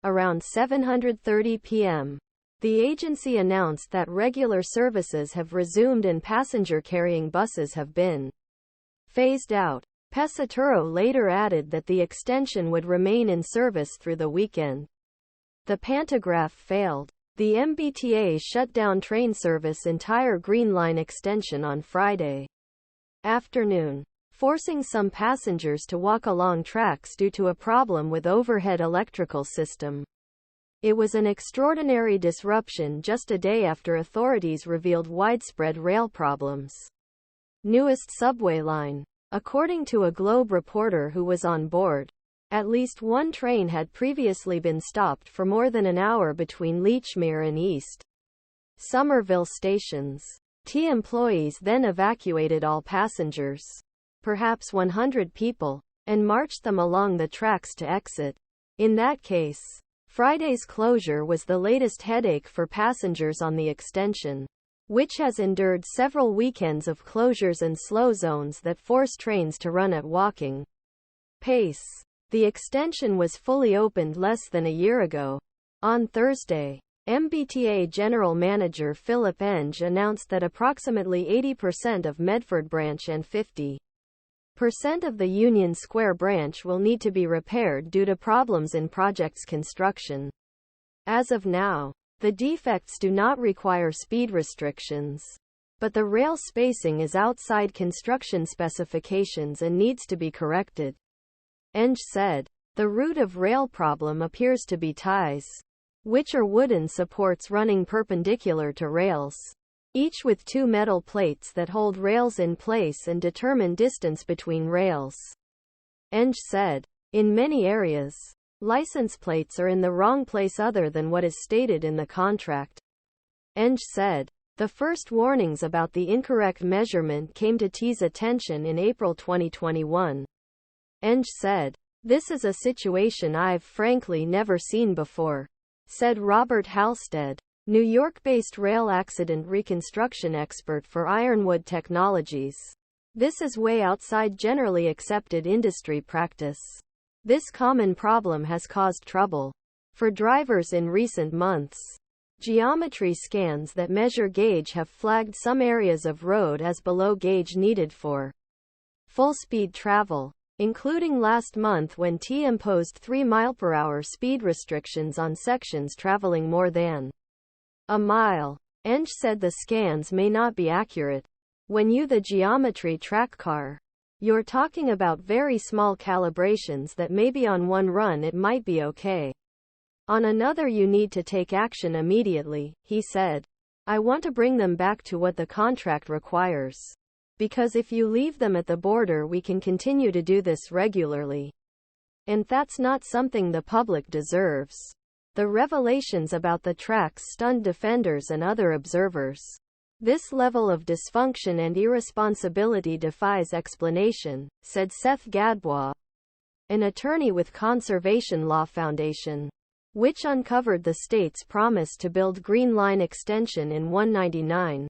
Around 7:30 p.m., the agency announced that regular services have resumed and passenger-carrying buses have been phased out. Pesaturo later added that the extension would remain in service through the weekend. The pantograph failed. The MBTA shut down train service entire Green Line extension on Friday afternoon, forcing some passengers to walk along tracks due to a problem with overhead electrical system. It was an extraordinary disruption just a day after authorities revealed widespread rail problems. Newest subway line. According to a Globe reporter who was on board, at least one train had previously been stopped for more than an hour between Lechmere and East Somerville stations. T employees then evacuated all passengers, perhaps 100 people, and marched them along the tracks to exit. In that case, Friday's closure was the latest headache for passengers on the extension, which has endured several weekends of closures and slow zones that force trains to run at walking pace. The extension was fully opened less than a year ago. On Thursday, MBTA General Manager Philip Enge announced that approximately 80% of Medford branch and 50% of the Union Square branch will need to be repaired due to problems in project's construction. As of now, the defects do not require speed restrictions, but the rail spacing is outside construction specifications and needs to be corrected. Enge said, the root of rail problem appears to be ties, which are wooden supports running perpendicular to rails, each with two metal plates that hold rails in place and determine distance between rails. Enge said, in many areas, license plates are in the wrong place other than what is stated in the contract. Enge said, the first warnings about the incorrect measurement came to T's attention in April 2021. Enge said, this is a situation I've frankly never seen before, said Robert Halstead, New York-based rail accident reconstruction expert for Ironwood Technologies. This is way outside generally accepted industry practice. This common problem has caused trouble for drivers in recent months. Geometry scans that measure gauge have flagged some areas of road as below gauge needed for full-speed travel, including last month when T imposed 3 mph speed restrictions on sections traveling more than a mile. Enge said the scans may not be accurate. When you the geometry track car, you're talking about very small calibrations that maybe on one run it might be okay. On another you need to take action immediately, he said. I want to bring them back to what the contract requires. Because if you leave them at the border we can continue to do this regularly. And that's not something the public deserves. The revelations about the tracks stunned defenders and other observers. This level of dysfunction and irresponsibility defies explanation, said Seth Gadbois, an attorney with Conservation Law Foundation, which uncovered the state's promise to build Green Line extension in 199.